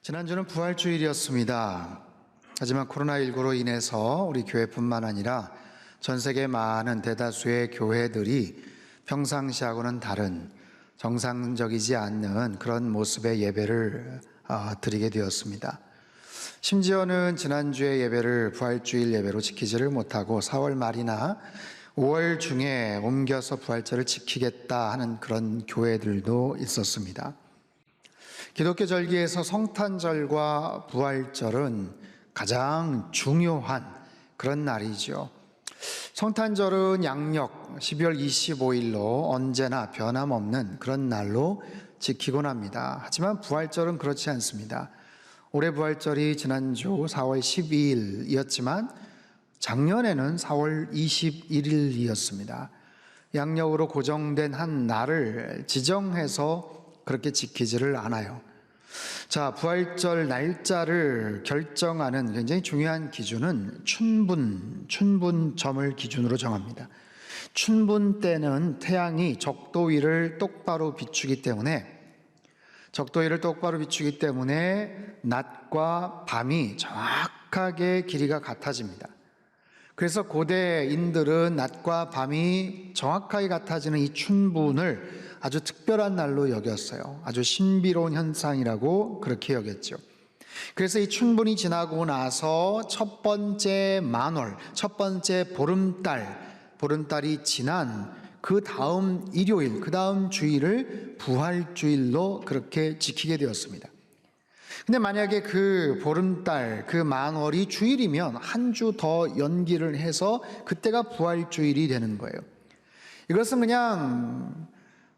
지난주는 부활주일이었습니다. 하지만 코로나19로 인해서 우리 교회뿐만 아니라 전 세계 많은 대다수의 교회들이 평상시하고는 다른 정상적이지 않는 그런 모습의 예배를 드리게 되었습니다. 심지어는 지난주의 예배를 부활주일 예배로 지키지를 못하고 4월 말이나 5월 중에 옮겨서 부활절을 지키겠다 하는 그런 교회들도 있었습니다. 기독교 절기에서 성탄절과 부활절은 가장 중요한 그런 날이죠. 성탄절은 양력 12월 25일로 언제나 변함없는 그런 날로 지키곤 합니다. 하지만 부활절은 그렇지 않습니다. 올해 부활절이 지난주 4월 12일이었지만 작년에는 4월 21일이었습니다. 양력으로 고정된 한 날을 지정해서 그렇게 지키지를 않아요. 자, 부활절 날짜를 결정하는 굉장히 중요한 기준은 춘분점을 기준으로 정합니다. 춘분 때는 태양이 적도 위를 똑바로 비추기 때문에 낮과 밤이 정확하게 길이가 같아집니다. 그래서 고대인들은 낮과 밤이 정확하게 같아지는 이 춘분을 아주 특별한 날로 여겼어요. 아주 신비로운 현상이라고 그렇게 여겼죠. 그래서 이 춘분이 지나고 나서 첫 번째 만월, 첫 번째 보름달이 지난 그 다음 일요일, 그 다음 주일을 부활주일로 그렇게 지키게 되었습니다. 근데 만약에 그 보름달, 그 만월이 주일이면 한 주 더 연기를 해서 그때가 부활주일이 되는 거예요. 이것은 그냥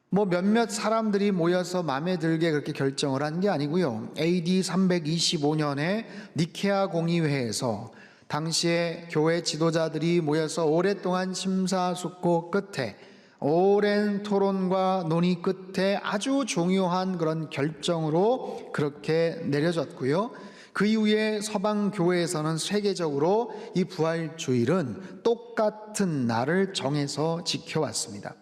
몇몇 사람들이 모여서 마음에 들게 그렇게 결정을 한 게 아니고요. AD 325년에 니케아 공의회에서 당시에 교회 지도자들이 모여서 오랫동안 심사숙고 끝에 오랜 토론과 논의 끝에 아주 중요한 그런 결정으로 그렇게 내려졌고요. 그 이후에 서방 교회에서는 세계적으로 이 부활주일은 똑같은 날을 정해서 지켜왔습니다.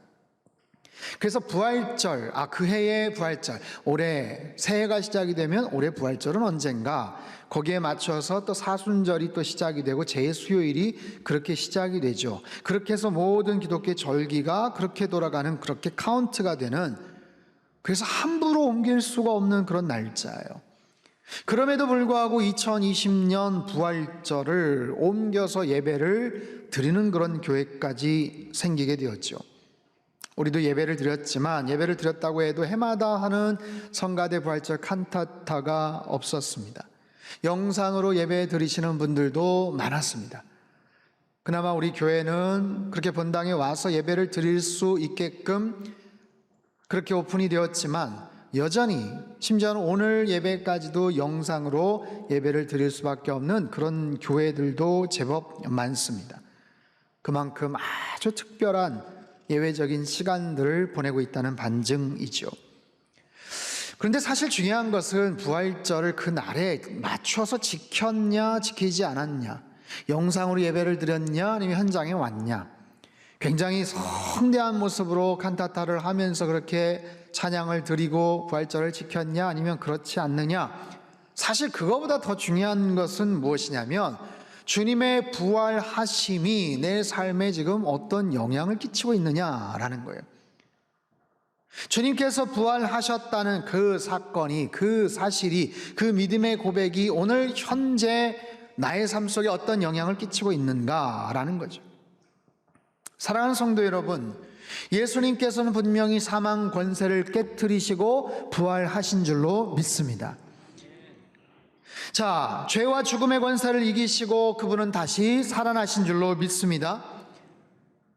그래서 부활절, 그 해의 부활절, 올해 새해가 시작이 되면 올해 부활절은 언젠가, 거기에 맞춰서 또 사순절이 또 시작이 되고 재수요일이 그렇게 시작이 되죠. 그렇게 해서 모든 기독교 절기가 그렇게 돌아가는, 그렇게 카운트가 되는, 그래서 함부로 옮길 수가 없는 그런 날짜예요. 그럼에도 불구하고 2020년 부활절을 옮겨서 예배를 드리는 그런 교회까지 생기게 되었죠. 우리도 예배를 드렸지만 예배를 드렸다고 해도 해마다 하는 성가대 부활절 칸타타가 없었습니다. 영상으로 예배 드리시는 분들도 많았습니다. 그나마 우리 교회는 그렇게 본당에 와서 예배를 드릴 수 있게끔 그렇게 오픈이 되었지만 여전히 심지어는 오늘 예배까지도 영상으로 예배를 드릴 수밖에 없는 그런 교회들도 제법 많습니다. 그만큼 아주 특별한 예외적인 시간들을 보내고 있다는 반증이죠. 그런데 사실 중요한 것은 부활절을 그 날에 맞춰서 지켰냐 지키지 않았냐, 영상으로 예배를 드렸냐 아니면 현장에 왔냐, 굉장히 성대한 모습으로 칸타타를 하면서 그렇게 찬양을 드리고 부활절을 지켰냐 아니면 그렇지 않느냐, 사실 그거보다 더 중요한 것은 무엇이냐면 주님의 부활하심이 내 삶에 지금 어떤 영향을 끼치고 있느냐라는 거예요. 주님께서 부활하셨다는 그 사건이, 그 사실이, 그 믿음의 고백이 오늘 현재 나의 삶 속에 어떤 영향을 끼치고 있는가라는 거죠. 사랑하는 성도 여러분, 예수님께서는 분명히 사망 권세를 깨트리시고 부활하신 줄로 믿습니다. 자, 죄와 죽음의 권세를 이기시고 그분은 다시 살아나신 줄로 믿습니다.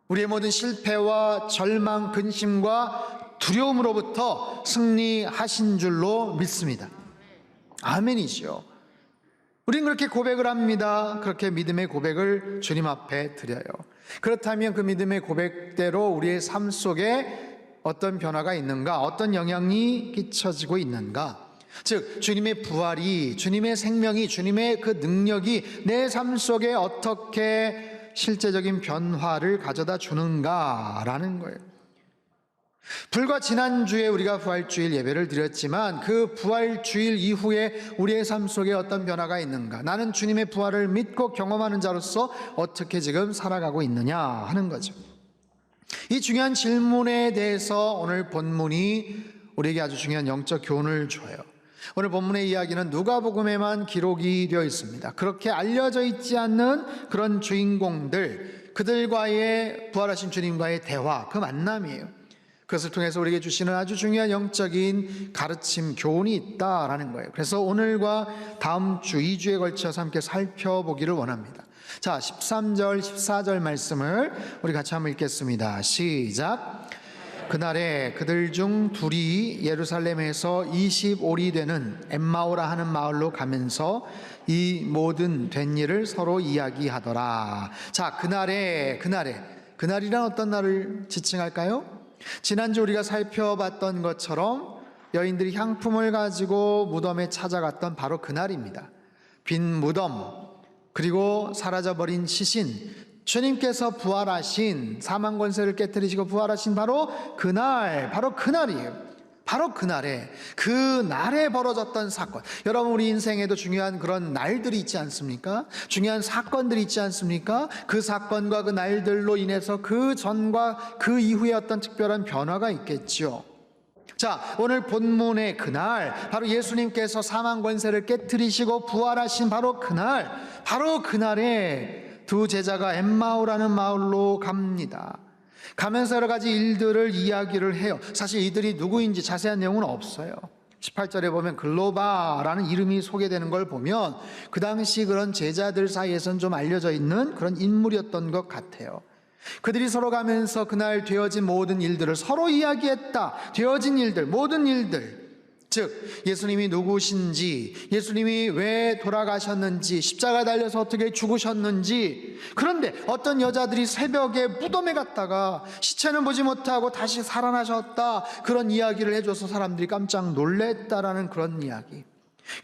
우리의 모든 실패와 절망, 근심과 두려움으로부터 승리하신 줄로 믿습니다. 아멘이죠. 우린 그렇게 고백을 합니다. 그렇게 믿음의 고백을 주님 앞에 드려요. 그렇다면 그 믿음의 고백대로 우리의 삶 속에 어떤 변화가 있는가, 어떤 영향이 끼쳐지고 있는가, 즉 주님의 부활이, 주님의 생명이, 주님의 그 능력이 내 삶 속에 어떻게 실제적인 변화를 가져다 주는가라는 거예요. 불과 지난주에 우리가 부활주일 예배를 드렸지만 그 부활주일 이후에 우리의 삶 속에 어떤 변화가 있는가? 나는 주님의 부활을 믿고 경험하는 자로서 어떻게 지금 살아가고 있느냐 하는 거죠. 이 중요한 질문에 대해서 오늘 본문이 우리에게 아주 중요한 영적 교훈을 줘요. 오늘 본문의 이야기는 누가복음에만 기록이 되어 있습니다. 그렇게 알려져 있지 않는 그런 주인공들, 그들과의 부활하신 주님과의 대화, 그 만남이에요. 그것을 통해서 우리에게 주시는 아주 중요한 영적인 가르침, 교훈이 있다라는 거예요. 그래서 오늘과 다음 주 2주에 걸쳐서 함께 살펴보기를 원합니다. 자, 13절, 14절 말씀을 우리 같이 한번 읽겠습니다. 시작. 그날에 그들 중 둘이 예루살렘에서 20올이 되는 엠마오라 하는 마을로 가면서 이 모든 된 일을 서로 이야기하더라. 자, 그날이란 어떤 날을 지칭할까요? 지난주 우리가 살펴봤던 것처럼 여인들이 향품을 가지고 무덤에 찾아갔던 바로 그날입니다. 빈 무덤, 그리고 사라져버린 시신, 주님께서 부활하신, 사망 권세를 깨뜨리시고 부활하신 바로 그날이에요. 바로 그날에 벌어졌던 사건. 여러분, 우리 인생에도 중요한 그런 날들이 있지 않습니까? 중요한 사건들이 있지 않습니까? 그 사건과 그 날들로 인해서 그 전과 그 이후에 어떤 특별한 변화가 있겠죠. 자, 오늘 본문의 그날, 바로 예수님께서 사망 권세를 깨뜨리시고 부활하신 바로 그날에 두 제자가 엠마오라는 마을로 갑니다. 가면서 여러 가지 일들을 이야기를 해요. 사실 이들이 누구인지 자세한 내용은 없어요. 18절에 보면 글로바라는 이름이 소개되는 걸 보면 그 당시 그런 제자들 사이에서는 좀 알려져 있는 그런 인물이었던 것 같아요. 그들이 서로 가면서 그날 되어진 모든 일들을 서로 이야기했다. 되어진 일들, 모든 일들, 즉 예수님이 누구신지, 예수님이 왜 돌아가셨는지, 십자가 달려서 어떻게 죽으셨는지. 그런데 어떤 여자들이 새벽에 무덤에 갔다가 시체는 보지 못하고 다시 살아나셨다, 그런 이야기를 해줘서 사람들이 깜짝 놀랬다라는 그런 이야기.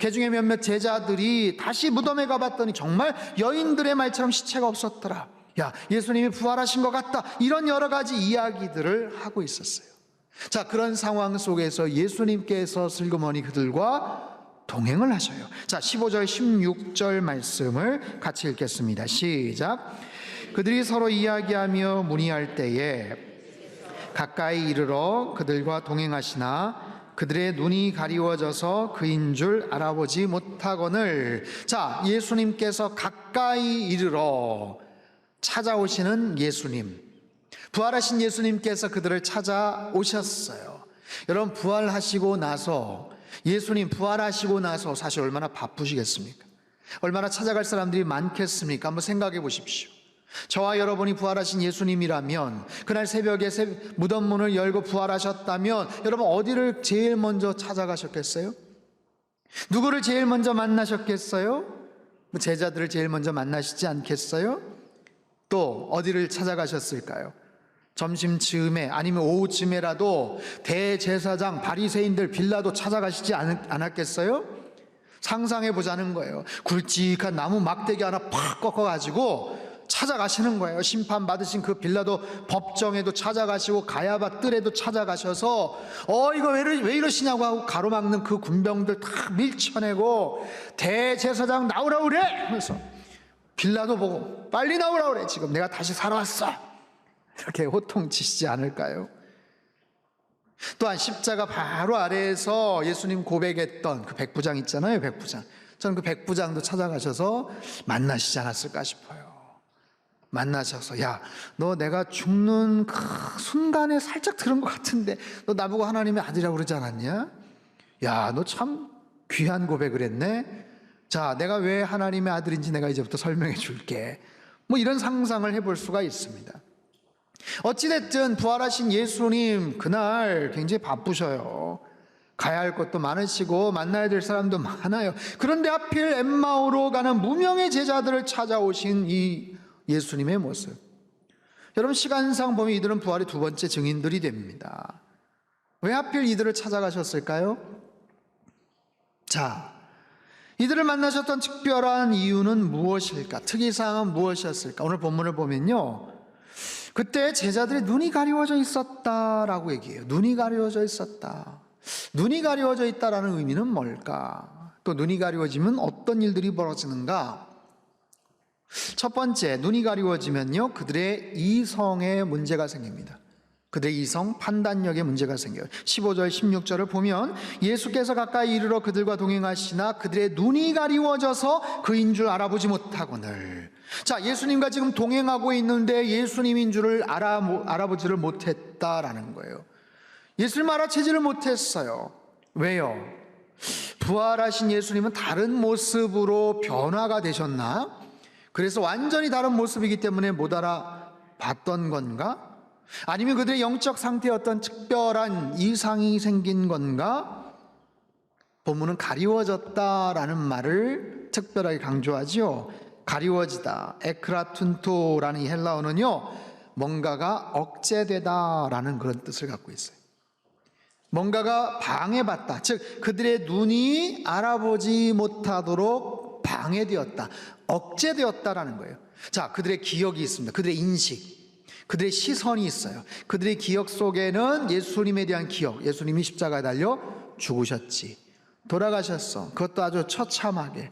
그 중에 몇몇 제자들이 다시 무덤에 가봤더니 정말 여인들의 말처럼 시체가 없었더라. 야, 예수님이 부활하신 것 같다. 이런 여러 가지 이야기들을 하고 있었어요. 자, 그런 상황 속에서 예수님께서 슬그머니 그들과 동행을 하셔요. 자, 15절 16절 말씀을 같이 읽겠습니다. 시작. 그들이 서로 이야기하며 문의할 때에 가까이 이르러 그들과 동행하시나 그들의 눈이 가리워져서 그인 줄 알아보지 못하거늘. 자, 예수님께서 가까이 이르러 찾아오시는 예수님, 부활하신 예수님께서 그들을 찾아오셨어요. 여러분, 부활하시고 나서, 예수님 부활하시고 나서 사실 얼마나 바쁘시겠습니까? 얼마나 찾아갈 사람들이 많겠습니까? 한번 생각해 보십시오. 저와 여러분이 부활하신 예수님이라면, 그날 새벽에 무덤 문을 열고 부활하셨다면 여러분 어디를 제일 먼저 찾아가셨겠어요? 누구를 제일 먼저 만나셨겠어요? 제자들을 제일 먼저 만나시지 않겠어요? 또 어디를 찾아가셨을까요? 점심쯤에 아니면 오후쯤에라도 대제사장 바리새인들 빌라도 찾아가시지 않았겠어요? 상상해 보자는 거예요. 굵직한 나무 막대기 하나 팍 꺾어가지고 찾아가시는 거예요. 심판받으신 그 빌라도 법정에도 찾아가시고 가야바 뜰에도 찾아가셔서 이거 왜 이러시냐고 하고 가로막는 그 군병들 다 밀쳐내고 대제사장 나오라 그래 하면서 빌라도 보고 빨리 나오라 그래, 지금 내가 다시 살아왔어, 이렇게 호통치시지 않을까요? 또한 십자가 바로 아래에서 예수님 고백했던 그 백부장 있잖아요. 백부장, 저는 그 백부장도 찾아가셔서 만나시지 않았을까 싶어요. 만나셔서 야, 너 내가 죽는 그 순간에 살짝 들은 것 같은데 너 나보고 하나님의 아들이라고 그러지 않았냐? 야, 너 참 귀한 고백을 했네. 자, 내가 왜 하나님의 아들인지 내가 이제부터 설명해 줄게. 뭐 이런 상상을 해볼 수가 있습니다. 어찌됐든 부활하신 예수님 그날 굉장히 바쁘셔요. 가야 할 것도 많으시고 만나야 될 사람도 많아요. 그런데 하필 엠마오로 가는 무명의 제자들을 찾아오신 이 예수님의 모습, 여러분 시간상 보면 이들은 부활의 두 번째 증인들이 됩니다. 왜 하필 이들을 찾아가셨을까요? 자, 이들을 만나셨던 특별한 이유는 무엇일까? 특이사항은 무엇이었을까? 오늘 본문을 보면요, 그때 제자들의 눈이 가리워져 있었다라고 얘기해요. 눈이 가리워져 있었다. 눈이 가리워져 있다라는 의미는 뭘까? 또 눈이 가리워지면 어떤 일들이 벌어지는가? 첫 번째, 눈이 가리워지면요, 그들의 이성에 문제가 생깁니다. 그들의 이성, 판단력에 문제가 생겨요. 15절, 16절을 보면 예수께서 가까이 이르러 그들과 동행하시나 그들의 눈이 가리워져서 그인 줄 알아보지 못하거늘. 자, 예수님과 지금 동행하고 있는데 예수님인 줄을 알아보지를 못했다라는 거예요. 예수님 알아채지를 못했어요. 왜요? 부활하신 예수님은 다른 모습으로 변화가 되셨나? 그래서 완전히 다른 모습이기 때문에 못 알아봤던 건가? 아니면 그들의 영적 상태에 어떤 특별한 이상이 생긴 건가? 본문은 가리워졌다라는 말을 특별하게 강조하지요. 가리워지다, 에크라툰토라는 이 헬라어는요, 뭔가가 억제되다라는 그런 뜻을 갖고 있어요. 뭔가가 방해받다, 즉 그들의 눈이 알아보지 못하도록 방해되었다, 억제되었다라는 거예요. 자, 그들의 기억이 있습니다. 그들의 인식, 그들의 시선이 있어요. 그들의 기억 속에는 예수님에 대한 기억, 예수님이 십자가에 달려 죽으셨지, 돌아가셨어, 그것도 아주 처참하게,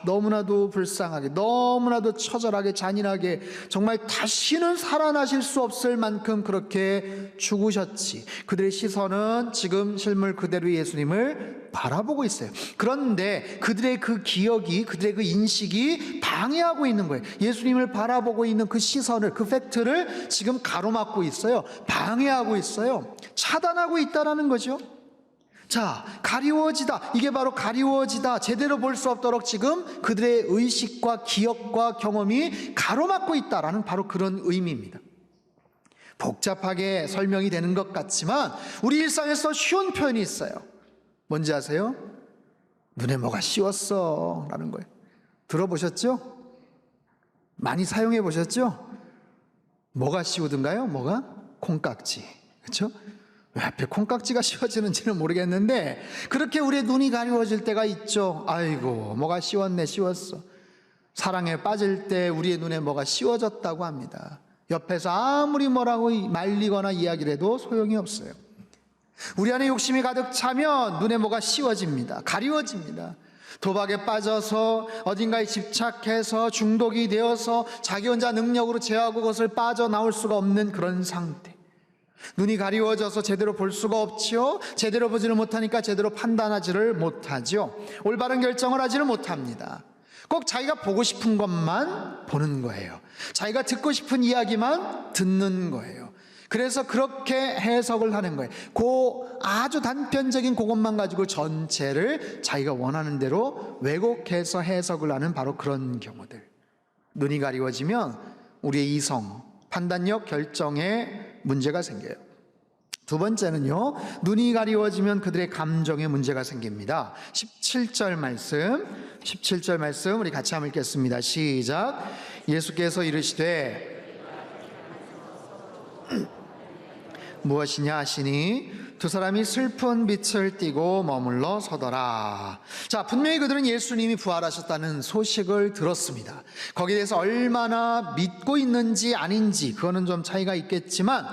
너무나도 불쌍하게, 너무나도 처절하게, 잔인하게, 정말 다시는 살아나실 수 없을 만큼 그렇게 죽으셨지. 그들의 시선은 지금 실물 그대로 예수님을 바라보고 있어요. 그런데 그들의 그 기억이, 그들의 그 인식이 방해하고 있는 거예요. 예수님을 바라보고 있는 그 시선을, 그 팩트를 지금 가로막고 있어요. 방해하고 있어요. 차단하고 있다라는 거죠. 자, 가리워지다. 이게 바로 가리워지다. 제대로 볼 수 없도록 지금 그들의 의식과 기억과 경험이 가로막고 있다라는 바로 그런 의미입니다. 복잡하게 설명이 되는 것 같지만 우리 일상에서 쉬운 표현이 있어요. 뭔지 아세요? 눈에 뭐가 씌웠어 라는 거예요. 들어보셨죠? 많이 사용해 보셨죠? 뭐가 씌우든가요? 뭐가? 콩깍지. 그렇죠? 왜 하필 콩깍지가 씌워지는지는 모르겠는데 그렇게 우리의 눈이 가리워질 때가 있죠. 아이고, 뭐가 씌웠네, 씌웠어. 사랑에 빠질 때 우리의 눈에 뭐가 씌워졌다고 합니다. 옆에서 아무리 뭐라고 말리거나 이야기를 해도 소용이 없어요. 우리 안에 욕심이 가득 차면 눈에 뭐가 씌워집니다. 가리워집니다. 도박에 빠져서 어딘가에 집착해서 중독이 되어서 자기 혼자 능력으로 제어하고 그것을 빠져나올 수가 없는 그런 상태. 눈이 가리워져서 제대로 볼 수가 없지요. 제대로 보지를 못하니까 제대로 판단하지를 못하죠. 올바른 결정을 하지를 못합니다. 꼭 자기가 보고 싶은 것만 보는 거예요. 자기가 듣고 싶은 이야기만 듣는 거예요. 그래서 그렇게 해석을 하는 거예요. 아주 단편적인 그것만 가지고 전체를 자기가 원하는 대로 왜곡해서 해석을 하는 바로 그런 경우들. 눈이 가리워지면 우리의 이성, 판단력, 결정에 문제가 생겨요. 두 번째는요, 눈이 가리워지면 그들의 감정에 문제가 생깁니다. 17절 말씀 우리 같이 한번 읽겠습니다. 시작. 예수께서 이르시되 무엇이냐 하시니 두 사람이 슬픈 빛을 띠고 머물러 서더라. 자, 분명히 그들은 예수님이 부활하셨다는 소식을 들었습니다. 거기에 대해서 얼마나 믿고 있는지 아닌지 그거는 좀 차이가 있겠지만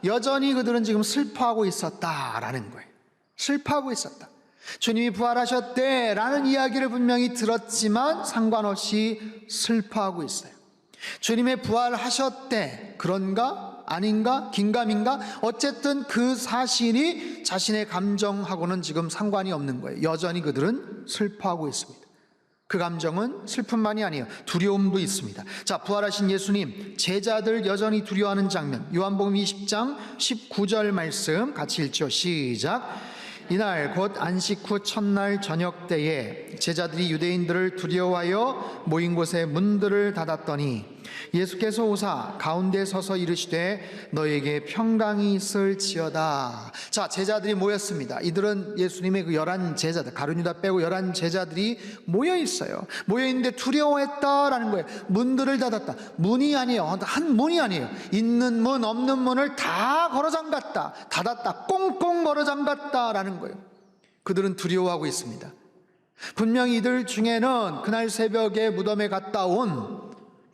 여전히 그들은 지금 슬퍼하고 있었다라는 거예요. 슬퍼하고 있었다. 주님이 부활하셨대라는 이야기를 분명히 들었지만 상관없이 슬퍼하고 있어요. 주님의 부활하셨대, 그런가? 아닌가? 긴가민가? 어쨌든 그 사실이 자신의 감정하고는 지금 상관이 없는 거예요. 여전히 그들은 슬퍼하고 있습니다. 그 감정은 슬픔만이 아니에요. 두려움도 있습니다. 자, 부활하신 예수님, 제자들 여전히 두려워하는 장면, 요한복음 20장 19절 말씀 같이 읽죠. 시작. 이날 곧 안식 후 첫날 저녁 때에 제자들이 유대인들을 두려워하여 모인 곳에 문들을 닫았더니 예수께서 오사 가운데 서서 이르시되 너에게 평강이 있을지어다. 자, 제자들이 모였습니다. 이들은 예수님의 그 11 제자들, 가룟 유다 빼고 11 제자들이 모여 있어요. 모여 있는데 두려워했다라는 거예요. 문들을 닫았다. 문이 아니에요. 한 문이 아니에요. 있는 문 없는 문을 다 걸어 잠갔다. 닫았다. 꽁꽁 걸어 잠갔다라는 거예요. 그들은 두려워하고 있습니다. 분명히 이들 중에는 그날 새벽에 무덤에 갔다 온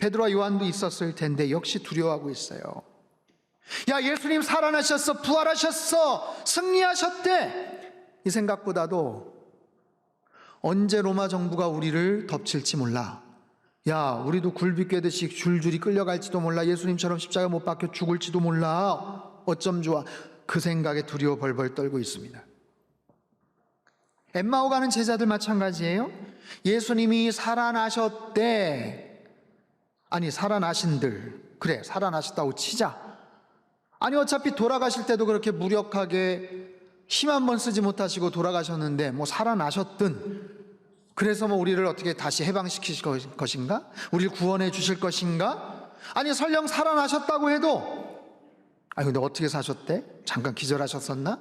베드로와 요한도 있었을 텐데 역시 두려워하고 있어요. 야, 예수님 살아나셨어, 부활하셨어, 승리하셨대. 이 생각보다도 언제 로마 정부가 우리를 덮칠지 몰라. 야, 우리도 굴비 꿰듯이 줄줄이 끌려갈지도 몰라. 예수님처럼 십자가 못 박혀 죽을지도 몰라. 어쩜 좋아. 그 생각에 두려워 벌벌 떨고 있습니다. 엠마오 가는 제자들 마찬가지예요. 예수님이 살아나셨대. 아니, 살아나신들. 그래, 살아나셨다고 치자. 아니, 어차피 돌아가실 때도 그렇게 무력하게 힘 한 번 쓰지 못하시고 돌아가셨는데 뭐 살아나셨든, 그래서 뭐 우리를 어떻게 다시 해방시키실 것인가? 우리를 구원해 주실 것인가? 아니, 설령 살아나셨다고 해도 아니, 근데 어떻게 사셨대? 잠깐 기절하셨었나?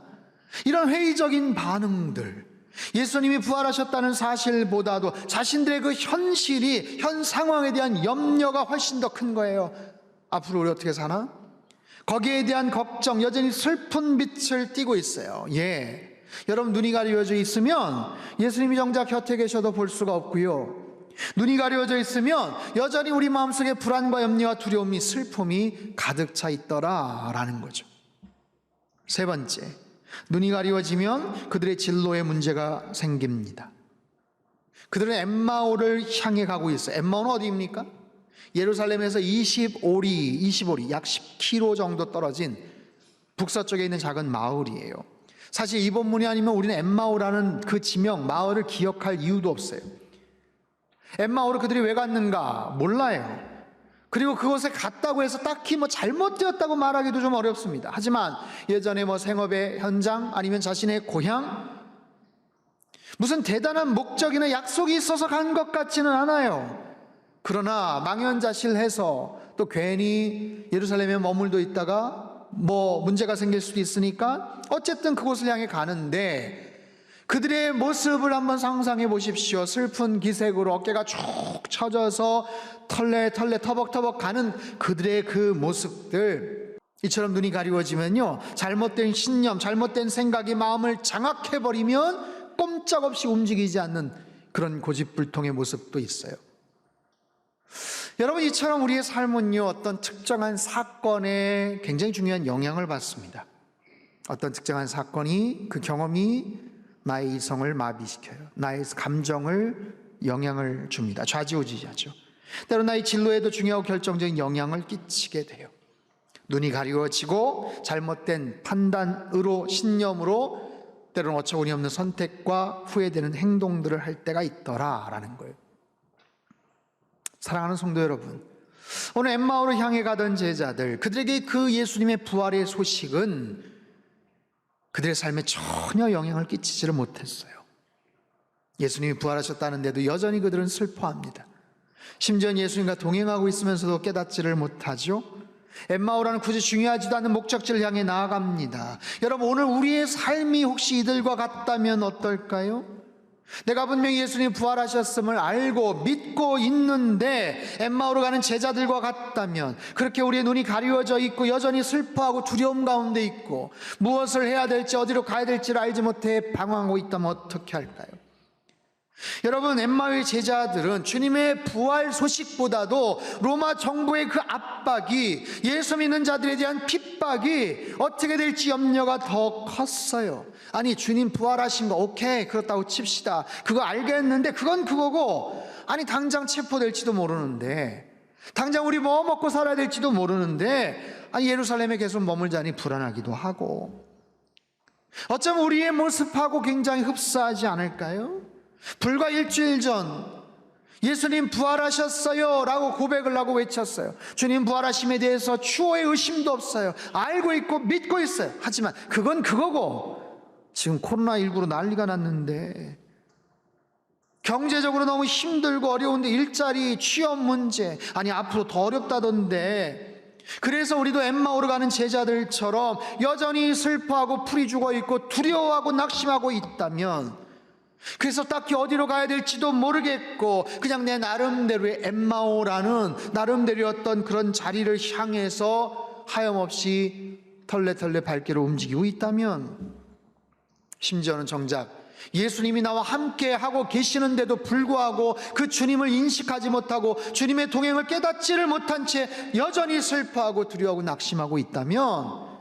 이런 회의적인 반응들, 예수님이 부활하셨다는 사실보다도 자신들의 그 현실이, 현 상황에 대한 염려가 훨씬 더 큰 거예요. 앞으로 우리 어떻게 사나? 거기에 대한 걱정, 여전히 슬픈 빛을 띠고 있어요. 예, 여러분, 눈이 가려져 있으면 예수님이 정작 곁에 계셔도 볼 수가 없고요, 눈이 가려져 있으면 여전히 우리 마음속에 불안과 염려와 두려움이, 슬픔이 가득 차 있더라라는 거죠. 세 번째, 눈이 가리워지면 그들의 진로에 문제가 생깁니다. 그들은 엠마오를 향해 가고 있어요. 엠마오는 어디입니까? 예루살렘에서 25리, 약 10km 정도 떨어진 북서쪽에 있는 작은 마을이에요. 사실 이 본문이 아니면 우리는 엠마오라는 그 지명, 마을을 기억할 이유도 없어요. 엠마오를 그들이 왜 갔는가 몰라요. 그리고 그곳에 갔다고 해서 딱히 뭐 잘못되었다고 말하기도 좀 어렵습니다. 하지만 예전에 뭐 생업의 현장, 아니면 자신의 고향, 무슨 대단한 목적이나 약속이 있어서 간 것 같지는 않아요. 그러나 망연자실해서 또 괜히 예루살렘에 머물러 있다가 뭐 문제가 생길 수도 있으니까 어쨌든 그곳을 향해 가는데, 그들의 모습을 한번 상상해 보십시오. 슬픈 기색으로 어깨가 쭉 처져서 털레 터벅터벅 가는 그들의 그 모습들, 이처럼 눈이 가리워지면요, 잘못된 신념, 잘못된 생각이 마음을 장악해버리면 꼼짝없이 움직이지 않는 그런 고집불통의 모습도 있어요. 여러분, 이처럼 우리의 삶은요, 어떤 특정한 사건에 굉장히 중요한 영향을 받습니다. 어떤 특정한 사건이, 그 경험이 나의 이성을 마비시켜요. 나의 감정을 영향을 줍니다. 좌지우지하죠. 때로 나의 진로에도 중요하고 결정적인 영향을 끼치게 돼요. 눈이 가리워지고 잘못된 판단으로, 신념으로 때로는 어처구니 없는 선택과 후회되는 행동들을 할 때가 있더라라는 거예요. 사랑하는 성도 여러분, 오늘 엠마오를 향해 가던 제자들, 그들에게 그 예수님의 부활의 소식은 그들의 삶에 전혀 영향을 끼치지를 못했어요. 예수님이 부활하셨다는데도 여전히 그들은 슬퍼합니다. 심지어 예수님과 동행하고 있으면서도 깨닫지를 못하죠. 엠마오라는 굳이 중요하지도 않은 목적지를 향해 나아갑니다. 여러분, 오늘 우리의 삶이 혹시 이들과 같다면 어떨까요? 내가 분명히 예수님 부활하셨음을 알고 믿고 있는데 엠마오로 가는 제자들과 같다면, 그렇게 우리의 눈이 가리워져 있고 여전히 슬퍼하고 두려움 가운데 있고 무엇을 해야 될지, 어디로 가야 될지를 알지 못해 방황하고 있다면 어떻게 할까요? 여러분, 엠마오의 제자들은 주님의 부활 소식보다도 로마 정부의 그 압박이, 예수 믿는 자들에 대한 핍박이 어떻게 될지 염려가 더 컸어요. 아니, 주님 부활하신 거 오케이, 그렇다고 칩시다. 그거 알겠는데 그건 그거고, 아니 당장 체포될지도 모르는데, 당장 우리 뭐 먹고 살아야 될지도 모르는데, 아니 예루살렘에 계속 머물자니 불안하기도 하고, 어쩌면 우리의 모습하고 굉장히 흡사하지 않을까요? 불과 일주일 전 예수님 부활하셨어요 라고 고백을 하고 외쳤어요. 주님 부활하심에 대해서 추호의 의심도 없어요. 알고 있고 믿고 있어요. 하지만 그건 그거고, 지금 코로나19로 난리가 났는데, 경제적으로 너무 힘들고 어려운데, 일자리, 취업 문제, 아니 앞으로 더 어렵다던데, 그래서 우리도 엠마오로 가는 제자들처럼 여전히 슬퍼하고 풀이 죽어 있고 두려워하고 낙심하고 있다면, 그래서 딱히 어디로 가야 될지도 모르겠고 그냥 내 나름대로의 엠마오라는 나름대로의 어떤 그런 자리를 향해서 하염없이 털레털레 발길을 움직이고 있다면, 심지어는 정작 예수님이 나와 함께 하고 계시는데도 불구하고 그 주님을 인식하지 못하고 주님의 동행을 깨닫지를 못한 채 여전히 슬퍼하고 두려워하고 낙심하고 있다면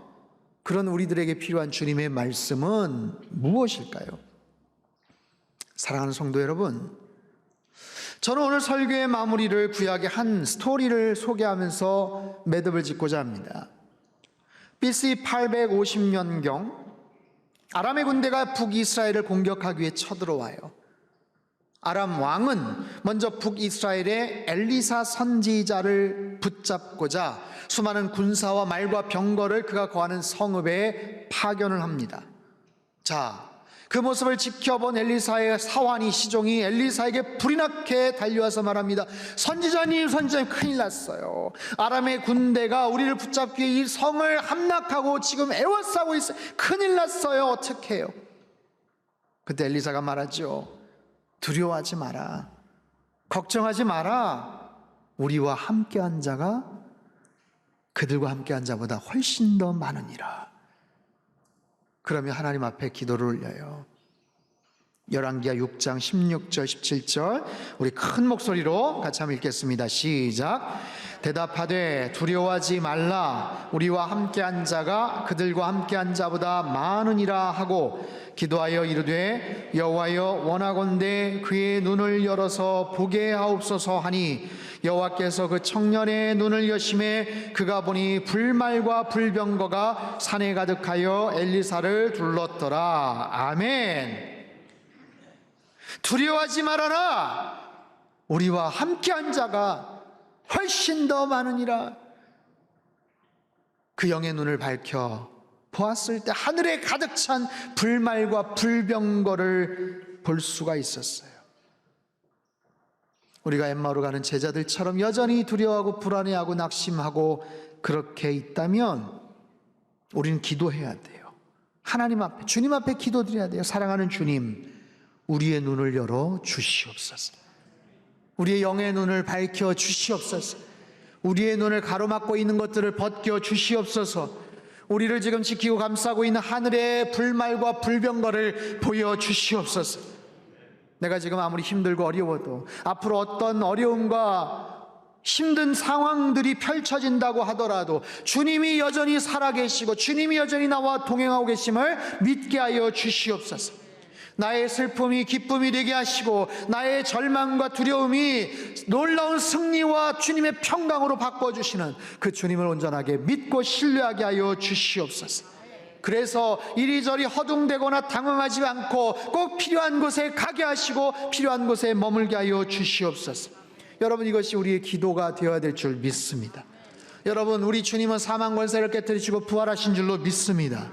그런 우리들에게 필요한 주님의 말씀은 무엇일까요? 사랑하는 성도 여러분, 저는 오늘 설교의 마무리를 구약의 한 스토리를 소개하면서 매듭을 짓고자 합니다. BC 850년경 아람의 군대가 북이스라엘을 공격하기 위해 쳐들어와요. 아람 왕은 먼저 북이스라엘의 엘리사 선지자를 붙잡고자 수많은 군사와 말과 병거를 그가 거하는 성읍에 파견을 합니다. 자, 그 모습을 지켜본 엘리사의 사환이 시종이 엘리사에게 불이 나게 달려와서 말합니다. 선지자님, 선지자님, 큰일 났어요. 아람의 군대가 우리를 붙잡기 위해 이 성을 함락하고 지금 애워싸고 있어요. 큰일 났어요. 어떻게 해요? 그때 엘리사가 말하죠. 두려워하지 마라. 걱정하지 마라. 우리와 함께한 자가 그들과 함께한 자보다 훨씬 더 많으니라. 그러면 하나님 앞에 기도를 올려요. 열왕기하 6장 16절 17절 우리 큰 목소리로 같이 한번 읽겠습니다. 시작. 대답하되 두려워하지 말라. 우리와 함께한 자가 그들과 함께한 자보다 많으니라 하고 기도하여 이르되 여호와여 원하건대 그의 눈을 열어서 보게 하옵소서 하니 여호와께서 그 청년의 눈을 여심해 그가 보니 불말과 불병거가 산에 가득하여 엘리사를 둘렀더라. 아멘. 두려워하지 말아라. 우리와 함께한 자가 훨씬 더 많으니라. 그 영의 눈을 밝혀 보았을 때 하늘에 가득 찬 불말과 불병거를 볼 수가 있었어요. 우리가 엠마오로 가는 제자들처럼 여전히 두려워하고 불안해하고 낙심하고 그렇게 있다면 우리는 기도해야 돼요. 하나님 앞에, 주님 앞에 기도드려야 돼요. 사랑하는 주님, 우리의 눈을 열어 주시옵소서. 우리의 영의 눈을 밝혀 주시옵소서. 우리의 눈을 가로막고 있는 것들을 벗겨 주시옵소서. 우리를 지금 지키고 감싸고 있는 하늘의 불말과 불병거를 보여 주시옵소서. 내가 지금 아무리 힘들고 어려워도 앞으로 어떤 어려움과 힘든 상황들이 펼쳐진다고 하더라도 주님이 여전히 살아계시고 주님이 여전히 나와 동행하고 계심을 믿게 하여 주시옵소서. 나의 슬픔이 기쁨이 되게 하시고 나의 절망과 두려움이 놀라운 승리와 주님의 평강으로 바꿔주시는 그 주님을 온전하게 믿고 신뢰하게 하여 주시옵소서. 그래서 이리저리 허둥대거나 당황하지 않고 꼭 필요한 곳에 가게 하시고 필요한 곳에 머물게 하여 주시옵소서. 여러분, 이것이 우리의 기도가 되어야 될 줄 믿습니다. 여러분, 우리 주님은 사망 권세를 깨뜨리시고 부활하신 줄로 믿습니다.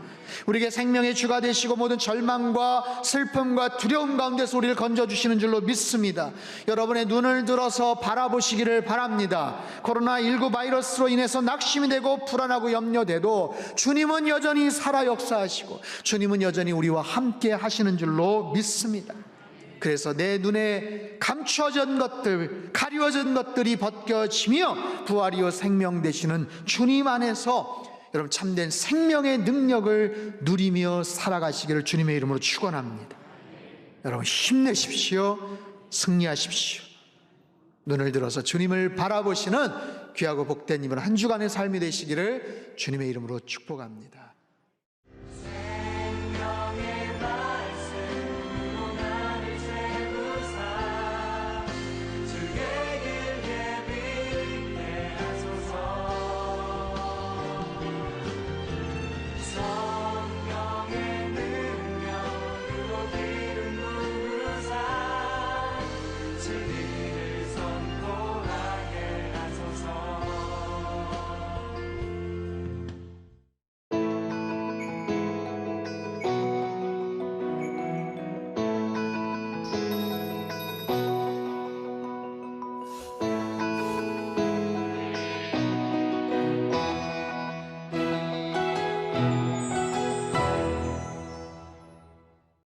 우리에게 생명의 주가 되시고 모든 절망과 슬픔과 두려움 가운데서 우리를 건져주시는 줄로 믿습니다. 여러분의 눈을 들어서 바라보시기를 바랍니다. 코로나19 바이러스로 인해서 낙심이 되고 불안하고 염려돼도 주님은 여전히 살아 역사하시고 주님은 여전히 우리와 함께 하시는 줄로 믿습니다. 그래서 내 눈에 감추어진 것들, 가리워진 것들이 벗겨지며 부활이요 생명 되시는 주님 안에서 여러분 참된 생명의 능력을 누리며 살아가시기를 주님의 이름으로 축원합니다. 여러분 힘내십시오. 승리하십시오. 눈을 들어서 주님을 바라보시는 귀하고 복된 이번 한 주간의 삶이 되시기를 주님의 이름으로 축복합니다.